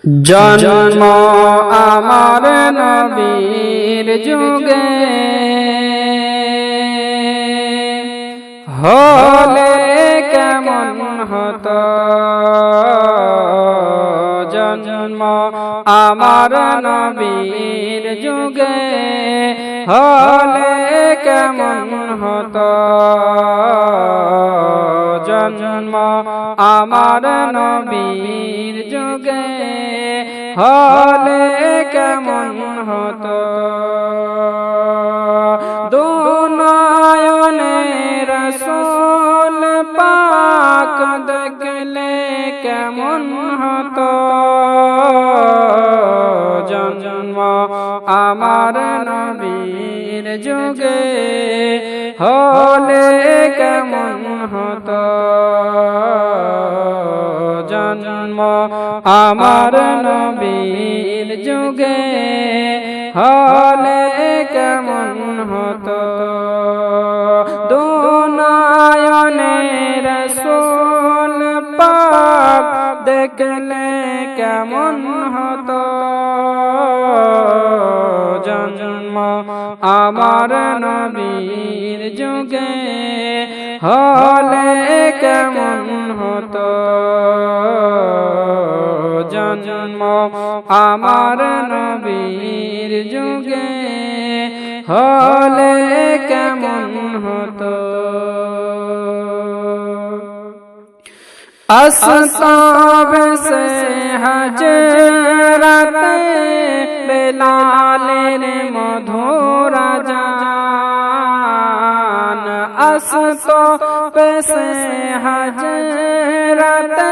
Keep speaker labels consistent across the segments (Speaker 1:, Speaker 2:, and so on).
Speaker 1: জন্ম আমার নবীর যুগে হলে কেমন হতো। জন্ম আমার নবীর যুগে হলে কেমন হতো। জন্ম আমার নবীর যুগে হলে কেমন হতো। দুনয়নে রাসূল পাক দেখলে কেমন হতো। জন্ম আমার নবীর যুগে হলে কেমন হতো। জন্ম আমার নবীর যুগে হলে কেমন হতো। দুনয়নে রাসূল পাক দেখলে কেমন হতো। জন্ম আমার নবীর যুগে হলে কেমন হতো। জন্ম আমার নবীর যুগে হলে কেমন হতো। আসতাব সে হজরতে বেলালের মধুর জান। আসতাব সে হজরতে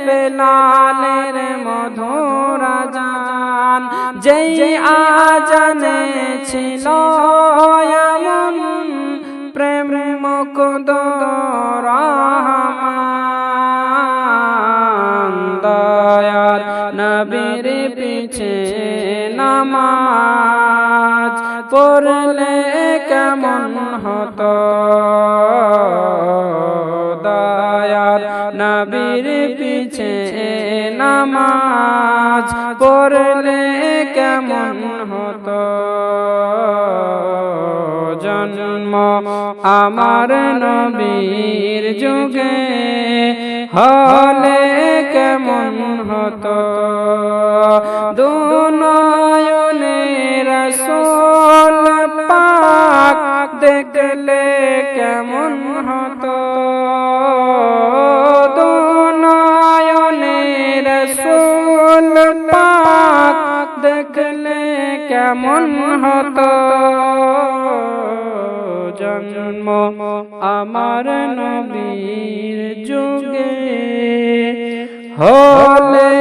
Speaker 1: বেলালের মধুর জান। যেই আজানে ছিল এমন প্রেম মুকুদ রহমান। দয়ার নবীর পিছে নামাজ পড়লে কেমন হতো। দয়ার নবীর পিছে নামাজ পড়লে কেমন হতো। জন্ম আমার নবীর যুগে হলে কেমন হতো। দুনয়নে রাসূল পাক দেখলে কেমন হতো। দুনয়নে রাসূল পাক দেখলে কেমন হতো। জন্ম আমার নবীর যুগে হলে